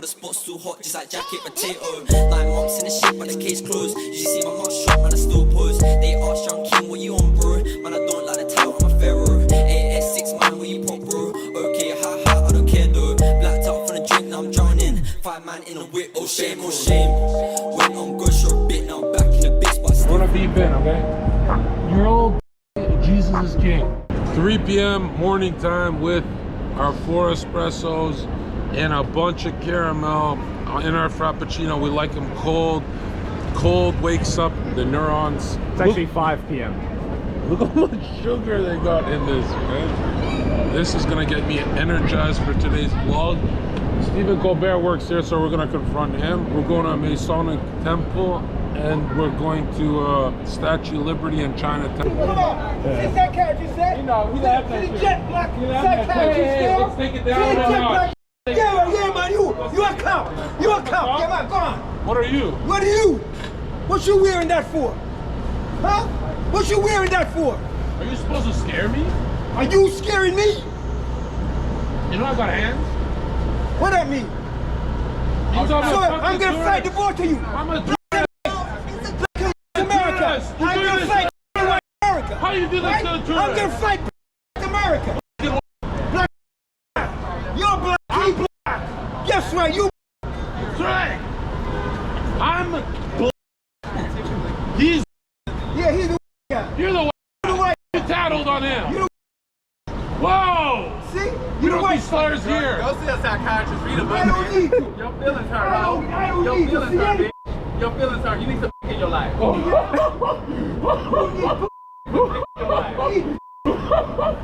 the spot's too hot, just like jacket potato. 9 months in the shit, but the case closed. You see my mouth shut, man, I still pose. They ask Young King, what you on, bro? Man, I don't like the title, I'm a pharaoh. AS6, man, where you pop, bro? Okay, ha, I don't care, though. Blacked out from the drink, now I'm drowning. 5 man in a whip, oh shame, oh shame. Went on go short a bit, now I'm back in the bits, but I still wanna beep in, okay? Your old Jesus is king. 3 p.m. morning time with our 4 espressos and a bunch of caramel in our frappuccino. We like them cold. Cold wakes up the neurons. It's actually 5 p.m. Look how much sugar they got in this, man. This is gonna get me energized for today's vlog. Stephen Colbert works here, so we're gonna confront him. We're going to a Masonic temple, and we're going to Statue of Liberty in Chinatown. Is that character you said? You know, he's that jet black. Is that character you said? Let's take it down a notch. Yeah, man, you a cop. You a cop. Yeah, man, go on. What are you? What are you? What you wearing that for? Huh? What you wearing that for? Are you supposed to scare me? Are you scaring me? You know I got hands? What that mean? So I'm gonna fight the both of you. I'm a America. I'm gonna fight America. How you do that to a tourist? I'm gonna fight America. Black. You're black. I'm black. Guess what? You. That's right. I'm black. He's. Yeah, he's the guy. You're the white. You tattled on him. You Whoa! see? You don't see slurs here. Go see a psychiatrist. Read a book. I don't need to. Your feelings hurt, I don't Your need to. feelings See hurt, that? bitch. Your feelings hurt. You need some in your life. Oh.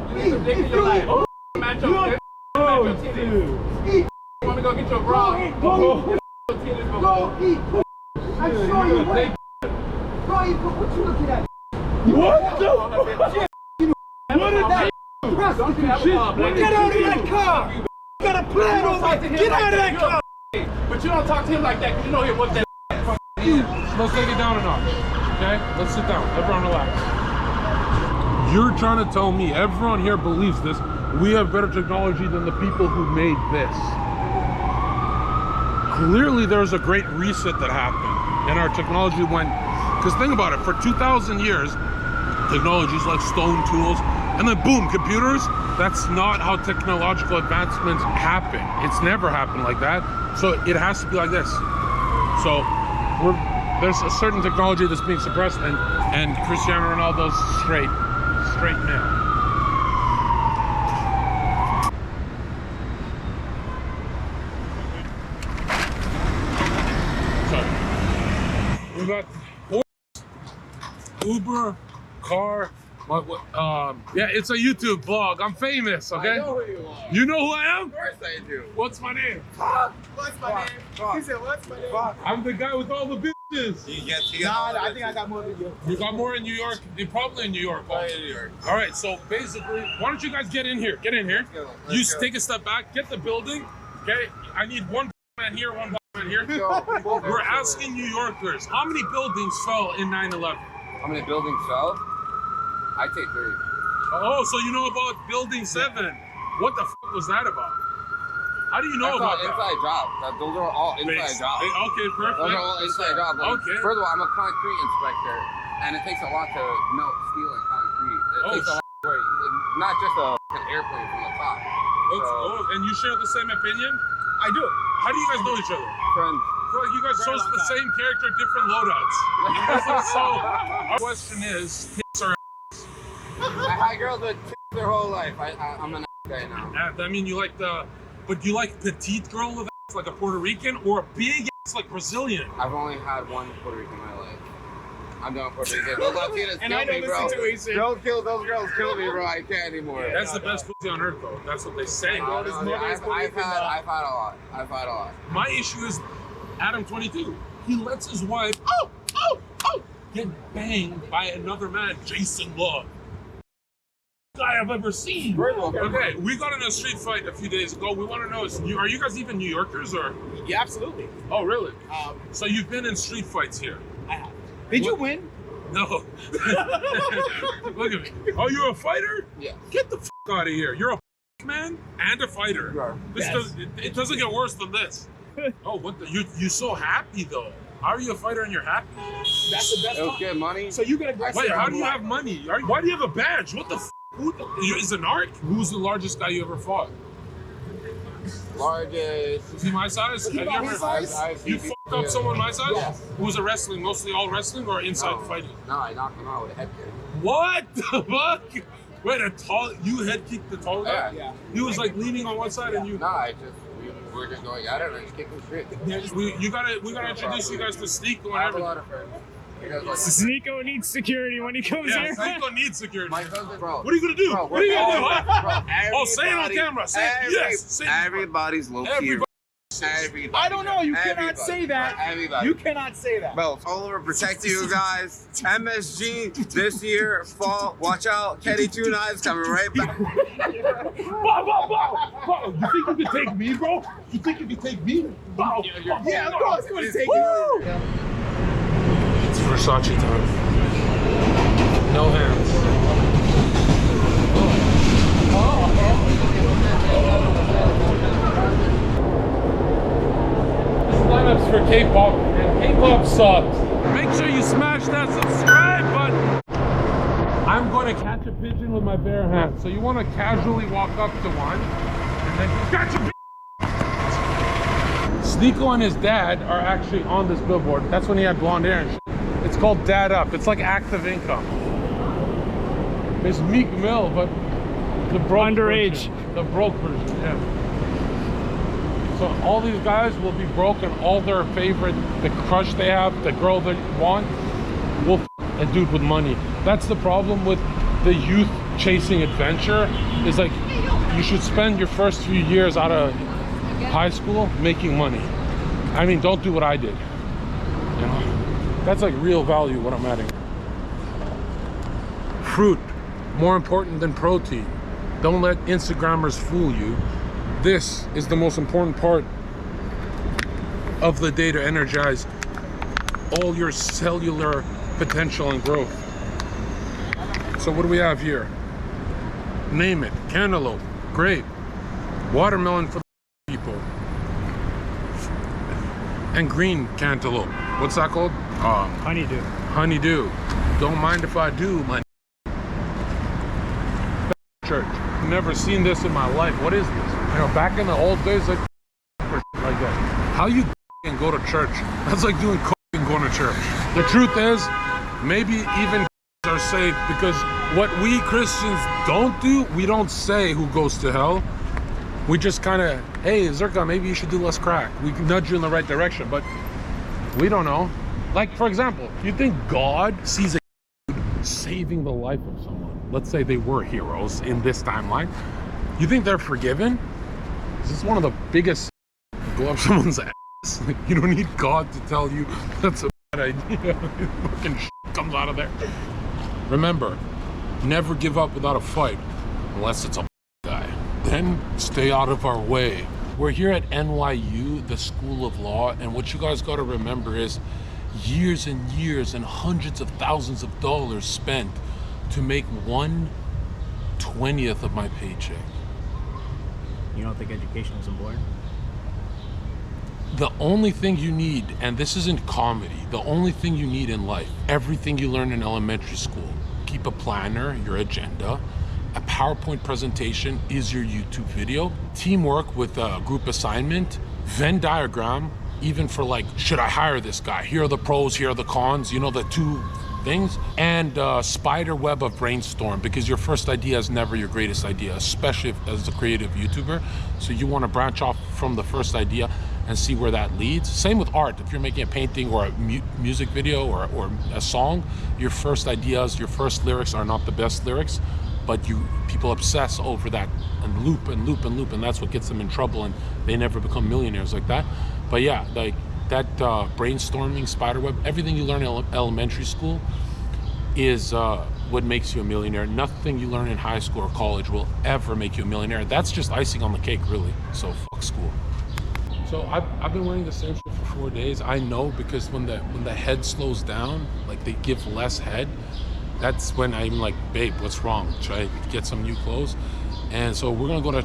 You need some dick in your life. Match your titties. Match your titties. Eat. You want me to go get your bra? Go eat. Your titties before. Go eat. I'm sure you will. Go eat. What you looking at? What the? What is that? Don't you have a car, black. Get out of that car! You got a plan Don't over talk to it! him Get like out of that You're car! But you don't talk to him like that because you know he wants that. Let's take it down a notch. Okay? Let's sit down. Everyone relax. You're trying to tell me everyone here believes this. We have better technology than the people who made this. Clearly there's a great reset that happened and our technology went, because think about it, for 2,000 years, technologies like stone tools, and then boom, computers. That's not how technological advancements happen. It's never happened like that. So it has to be like this. So there's a certain technology that's being suppressed, and Cristiano Ronaldo's straight man. So we got horse, Uber, car. Yeah, it's a YouTube vlog. I'm famous, okay? I know who you are. You know who I am? Of course I do. What's my name? What's my name? He said, what's my name? I'm the guy with all the bitches. Nah, I think I got more than you. You got more in New York? You're probably in New York. Probably in New York. All right, so basically, why don't you guys get in here? Get in here. Let's go. Take a step back, get the building, okay? I need one man here, one man here. Go. We're asking New Yorkers, how many buildings fell in 9/11? How many buildings fell? I'd say 3. Oh, so you know about Building 7. What the fuck was that about? How do you know That's about all that? inside job. Those are all inside jobs. Okay, perfect. Those are all inside jobs. Okay. First of all, I'm a concrete inspector, and it takes a lot to melt steel and concrete. It takes a lot of work. Not just an airplane from the top. And you share the same opinion? I do. How do you guys know each other? Friends. You guys chose the same character, different loadouts. So, our question is, tits or I had girls with tits their whole life. I'm an guy now. I mean, you like but do you like petite girl with ass like a Puerto Rican, or a big ass like Brazilian? I've only had one Puerto Rican in my life. I'm done Puerto Rican. Those Latinas kill me, bro. Don't kill those girls. Kill me, bro. I can't anymore. That's the best pussy on earth, though. That's what they say. I've had a lot. My issue is Adam 22. He lets his wife get banged by another man, Jason Love. Guy I've ever seen. Okay, we got in a street fight a few days ago. We want to know, are you guys even New Yorkers or? Yeah, absolutely. Oh, really? So you've been in street fights here? I have. Did you win? No. Look at me. Oh, you're a fighter? Yeah. Get the fuck out of here. You're a man and a fighter. You are. It doesn't get worse than this. Oh, what the? You so happy though. How are you a fighter and you're happy? That's the best It'll part. get money. So you get aggressive. Wait, how do you have money? Why do you have a badge? What the f? Is it an arc? Who's the largest guy you ever fought? Largest. Is he my size? Have you about ever? his size? You fucked up someone my size? Yes. Who was it wrestling? Mostly all wrestling or inside fighting? No, I knocked him out with a head kick. What the fuck? Wait, you head kicked the tall guy? Yeah. He was like leaning on one side and you. Nah, we were just going at it and I just kicked him straight. We gotta introduce you guys to Sneeko and I have a everything. lot of friends. You guys like Sneeko needs security when he comes Yeah, here. Sneeko needs security. my husband, bro. What are you gonna do? Bro, What are you gonna do? Huh? Bro, Oh, say it on camera. Say it. Yes. Say it. Everybody's low key. Everybody. Everybody. I don't know. You cannot Everybody. say that. Everybody. You cannot say that. Bro, it's all over protecting you guys. MSG this year, fall. Watch out. Kenny Two Knives coming right back. Wow. You think you can take me, bro? You think you can take me? Wow. Yeah, of course. It's going to take you. It's Versace time. No hands. Lineups for K-pop, and K-pop sucks. Make sure you smash that subscribe button. I'm going to catch a pigeon with my bare hands. So you want to casually walk up to one, and then catch a pigeon. Sneeko and his dad are actually on this billboard. That's when he had blonde hair and shit. It's called Dad Up. It's like active income. It's Meek Mill, but the broke Underage. version. The broke version, yeah. So all these guys will be broke and all their favorite, the crush they have, the girl they want, will a dude with money. That's the problem with the youth chasing adventure, is like you should spend your first few years out of high school making money. I mean, don't do what I did. You know? That's like real value what I'm adding. Fruit, more important than protein. Don't let Instagrammers fool you. This is the most important part of the day to energize all your cellular potential and growth. So what do we have here? Name it. Cantaloupe, grape, watermelon for the people, and green cantaloupe. What's that called? Honeydew. Honeydew. Don't mind if I do, my church. Never seen this in my life. What is this? You know, back in the old days, like that. How you go to church? That's like doing coke and going to church. The truth is, maybe even are safe because what we Christians don't do, we don't say who goes to hell. We just kind of, hey, Zerka, maybe you should do less crack. We can nudge you in the right direction, but we don't know. Like, for example, you think God sees a saving the life of someone? Let's say they were heroes in this timeline. You think they're forgiven? This is one of the biggest go up someone's ass. Like, you don't need God to tell you that's a bad idea. Fucking shit comes out of there. Remember, never give up without a fight, unless it's a guy. Then stay out of our way. We're here at NYU, the School of Law, and what you guys got to remember is years and years and hundreds of thousands of dollars spent to make 1/20th of my paycheck. You don't think education is important? The only thing you need, and this isn't comedy, the only thing you need in life, everything you learn in elementary school, keep a planner, your agenda, a PowerPoint presentation is your YouTube video, teamwork with a group assignment, Venn diagram, even for like, should I hire this guy? Here are the pros, here are the cons, you know, the two things, and spider web of brainstorm, because your first idea is never your greatest idea, especially as a creative YouTuber. So you want to branch off from the first idea and see where that leads. Same with art. If you're making a painting or a music video or a song, your first ideas, your first lyrics are not the best lyrics, but people obsess over that and loop and loop and loop, and that's what gets them in trouble, and they never become millionaires like that. But yeah, like that brainstorming, spiderweb, everything you learn in elementary school is what makes you a millionaire. Nothing you learn in high school or college will ever make you a millionaire. That's just icing on the cake, really. So fuck school. So I've been wearing the same shit for 4 days. I know, because when the head slows down, like they give less head, that's when I'm like, babe, what's wrong? Should I get some new clothes? And so we're gonna go to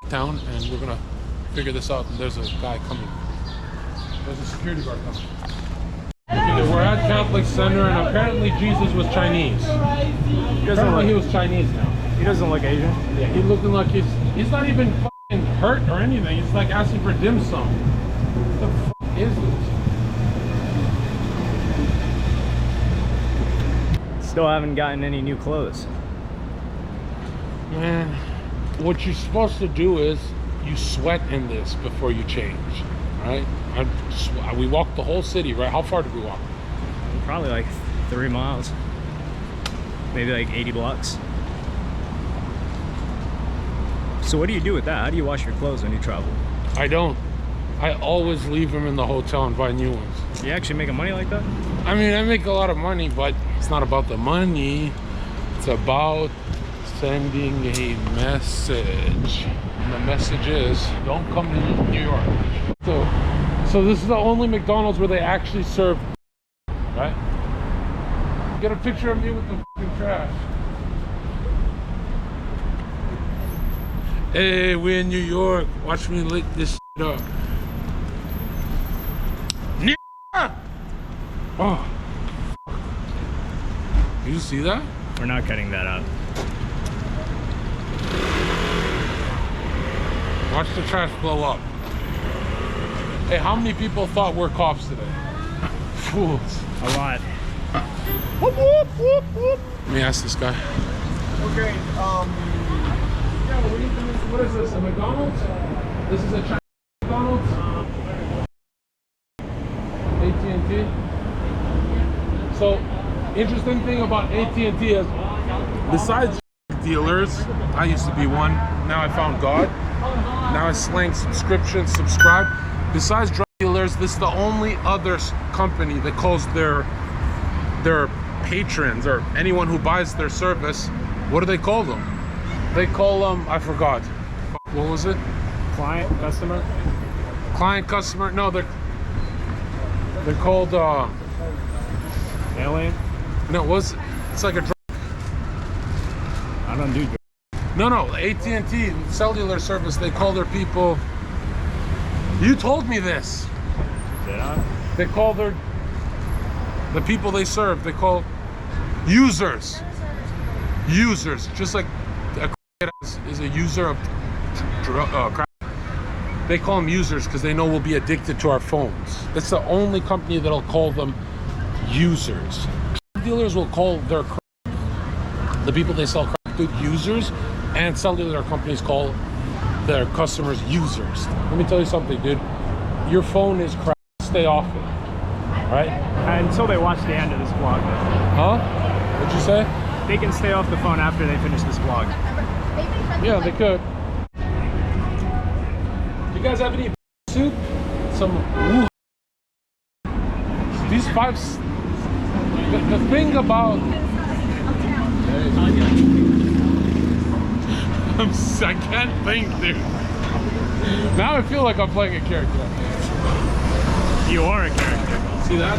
town and we're gonna figure this out. And there's a guy coming. There's a security guard coming. Okay, we're at Catholic Center, and apparently Jesus was Chinese. He was Chinese now. He doesn't look Asian. Yeah, he's looking like he's not even fucking hurt or anything. He's like asking for dim sum. What the fuck is this? Still haven't gotten any new clothes. Man, what you're supposed to do is you sweat in this before you change, right? We walked the whole city, right? How far did we walk? Probably like 3 miles. Maybe like 80 blocks. So what do you do with that? How do you wash your clothes when you travel? I don't. I always leave them in the hotel and buy new ones. You actually making money like that? I mean, I make a lot of money, but it's not about the money. It's about sending a message. And the message is, don't come to New York. So this is the only McDonald's where they actually serve, right? Get a picture of me with the fucking trash. Hey, we're in New York. Watch me lick this shit up. Oh. Did you see that? We're not cutting that out. Watch the trash blow up. Hey, how many people thought we're cops today? Fools. A lot. Whoop, whoop, whoop, whoop. Let me ask this guy. Okay, Yeah, what is this? A McDonald's? This is a Chinese McDonald's? AT&T? So, interesting thing about AT&T is, besides dealers, I used to be one, now I found God. Now it's slang subscription, subscribe. Besides drug dealers, this is the only other company that calls their patrons or anyone who buys their service, what do they call them? They call them, I forgot. What was it? Client, customer? Client, customer? No, they're called, Alien? no, it's like a drug. I don't do drugs. No, AT&T, cellular service, they call their people, you told me this. Did I? They call the people they serve, they call users. Users, just like a crackhead is a user of crack. They call them users because they know we'll be addicted to our phones. That's the only company that'll call them users. Dealers will call their the people they sell crack to users, and cellular companies call their customers users. Let me tell you something, dude. Your phone is crap. Stay off it. Right? Until they watch the end of this vlog. Huh? What'd you say? They can stay off the phone after they finish this vlog. Yeah, they could. Do you guys have any soup? Some these five. The thing about I can't think, dude. Now I feel like I'm playing a character. You are a character. See that?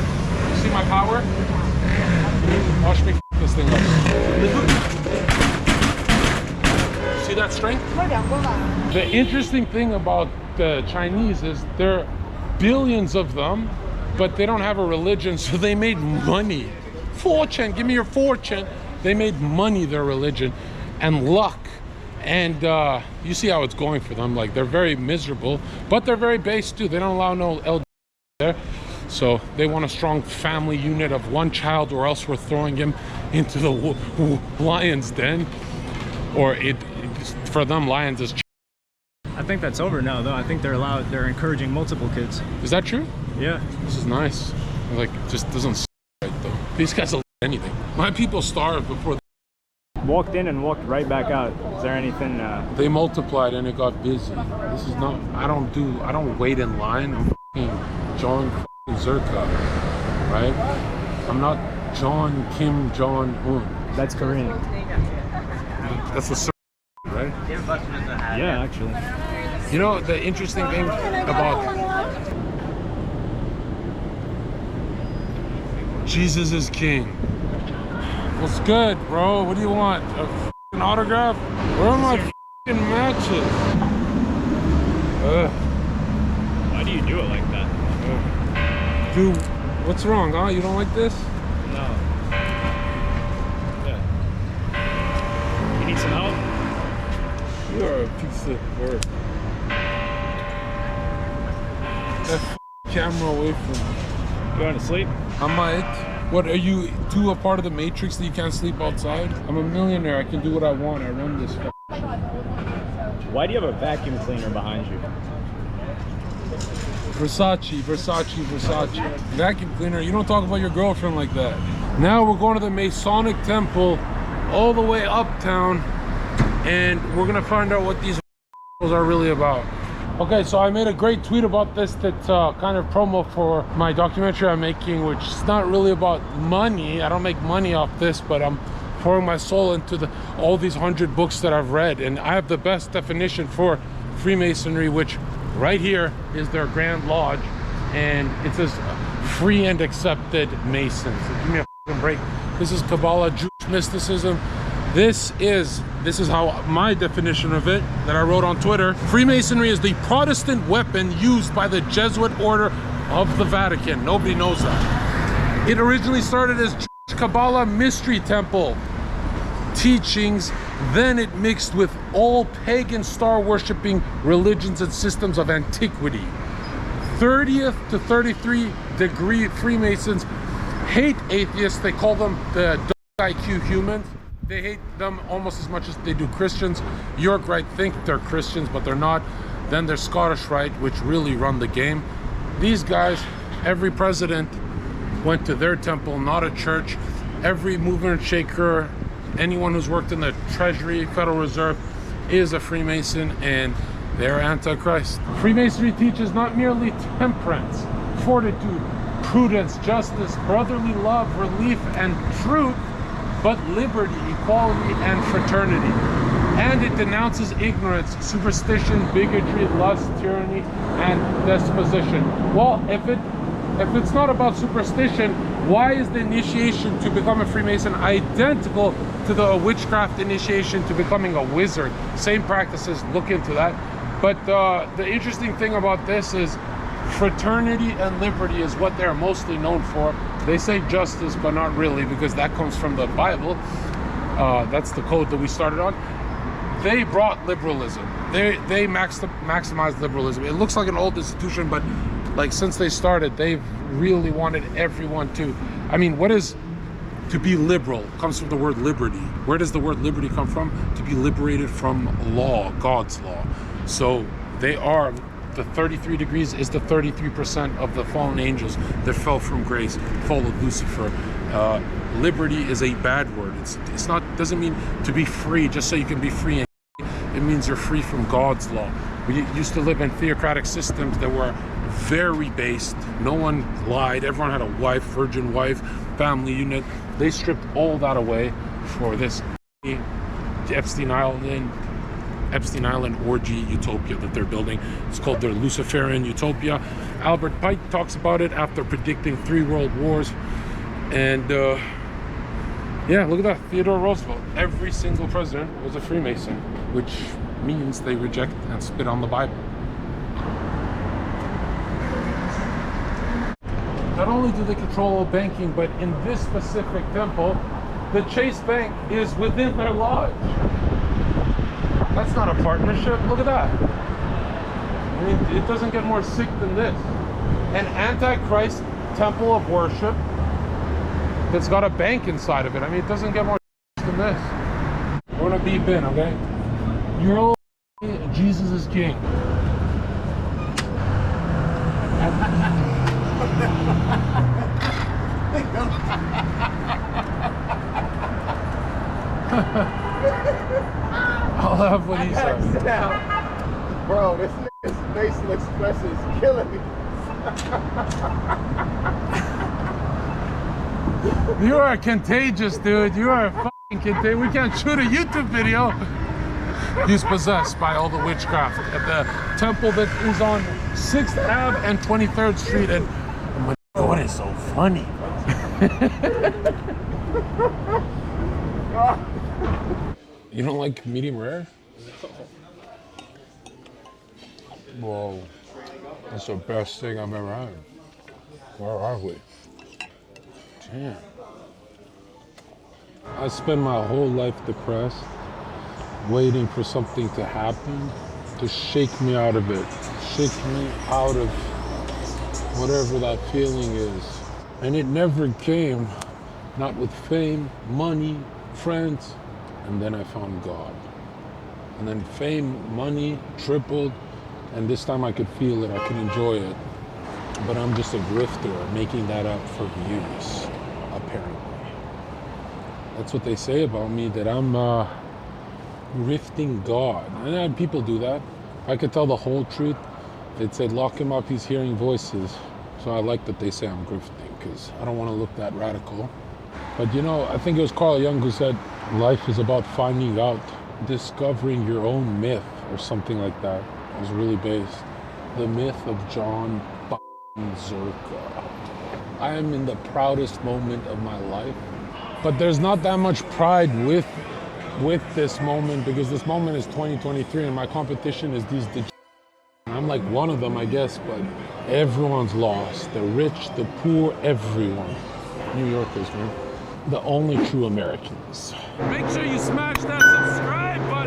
You see my power? Watch me f this thing up. See that strength? The interesting thing about the Chinese is there are billions of them, but they don't have a religion, so they made money. Fortune, give me your fortune. They made money their religion, and luck. And you see how it's going for them. Like, they're very miserable, but they're very base too. They don't allow no LGBT there. So they want a strong family unit of one child, or else we're throwing him into the lion's den. Or for them, lions is. I think that's over now, though. I think they're encouraging multiple kids. Is that true? Yeah. This is nice. Like, it just doesn't right though. These guys will anything. My people starved before they Walked in and walked right back out. Is there anything? They multiplied and it got busy. This is not. I don't wait in line. I'm f***ing Jon Zherka, right? I'm not John Kim Jong Un. That's Korean. That's a right? Yeah, actually. You know the interesting thing about Jesus is King. What's good, bro? What do you want? A f***ing autograph? Where are my f***ing matches? Ugh. do you do it like that? Dude, what's wrong, huh? You don't like this? No. Yeah. You need some help? You're a piece of work. That camera away from me. You going to sleep? I might. What, are you too a part of the matrix that you can't sleep outside? I'm a millionaire. I can do what I want. I run this. Why do you have a vacuum cleaner behind you? Versace. Vacuum cleaner. You don't talk about your girlfriend like that. Now we're going to the Masonic temple all the way uptown, and we're gonna find out what these are really about. Okay, so I made a great tweet about this that's kind of promo for my documentary I'm making, which is not really about money. I don't make money off this, but I'm pouring my soul into all these 100 books that I've read, and I have the best definition for Freemasonry, which right here is their Grand Lodge, and it says free and accepted Masons. So give me a fucking break. This is Kabbalah, Jewish mysticism. This is how my definition of it that I wrote on Twitter. Freemasonry is the Protestant weapon used by the Jesuit order of the Vatican. Nobody knows that. It originally started as Jewish Kabbalah mystery temple teachings. Then it mixed with all pagan star worshipping religions and systems of antiquity. 30th to 33 degree Freemasons hate atheists. They call them the IQ humans. They hate them almost as much as they do Christians. York right think they're Christians, but they're not. Then there's Scottish right, which really run the game. These guys, every president went to their temple, not a church. Every mover and shaker, anyone who's worked in the Treasury, Federal Reserve, is a Freemason, and they're Antichrist. Freemasonry teaches not merely temperance, fortitude, prudence, justice, brotherly love, relief, and truth, but liberty, equality, and fraternity. And it denounces ignorance, superstition, bigotry, lust, tyranny, and despotism. Well, if it's not about superstition, why is the initiation to become a Freemason identical to the witchcraft initiation to becoming a wizard? Same practices, look into that. But the interesting thing about this is fraternity and liberty is what they're mostly known for. They say justice, but not really, because that comes from the Bible. That's the code that we started on. They brought liberalism. They maximized liberalism. It looks like an old institution, but like since they started, they've really wanted everyone to, I mean, what is to be liberal? Comes from the word liberty. Where does the word liberty come from? To be liberated from law, God's law. So they are, the 33 degrees is the 33% of the fallen angels that fell from grace, followed Lucifer. Liberty is a bad word. It's not, doesn't mean to be free just so you can be free. It means you're free from God's law. We used to live in theocratic systems that were very based. No one lied. Everyone had a wife, virgin wife, family unit. They stripped all that away for this Epstein Island orgy utopia that they're building. It's called their Luciferian utopia. Albert Pike talks about it after predicting 3 world wars. And yeah, look at that. Theodore Roosevelt. Every single president was a Freemason, which means they reject and spit on the Bible. Not only do they control banking, but in this specific temple, the Chase Bank is within their lodge. That's not a partnership. Look at that. I mean, it doesn't get more sick than this. An Antichrist temple of worship that's got a bank inside of it. I mean, it doesn't get more than this. We're gonna beep in, okay? You're Jesus is king. I'll have what he says. Sit down. Bro, this nigga's facial expression is killing me. You are contagious, dude. You are fucking contagious. We can't shoot a YouTube video. He's possessed by all the witchcraft at the temple that is on 6th Ave and 23rd Street. And I'm like, oh, what is so funny? You don't like medium rare? Whoa. That's the best thing I've ever had. Where are we? Damn. I spend my whole life depressed, waiting for something to happen to shake me out of it. Shake me out of whatever that feeling is. And it never came, not with fame, money, friends, and then I found God. And then fame, money tripled, and this time I could feel it, I could enjoy it. But I'm just a grifter, making that up for views, apparently. That's what they say about me, that I'm grifting God. And people do that. If I could tell the whole truth, they'd say, lock him up, he's hearing voices. So I like that they say I'm grifting, because I don't want to look that radical. But you know, I think it was Carl Jung who said, life is about finding out, discovering your own myth, or something like that. It was really based. The myth of Jon Zherka. I am in the proudest moment of my life, but there's not that much pride with this moment, because this moment is 2023 and my competition is these I'm like one of them, I guess, but everyone's lost. The rich, the poor, everyone. New Yorkers, man. The only true Americans. Make sure you smash that subscribe button.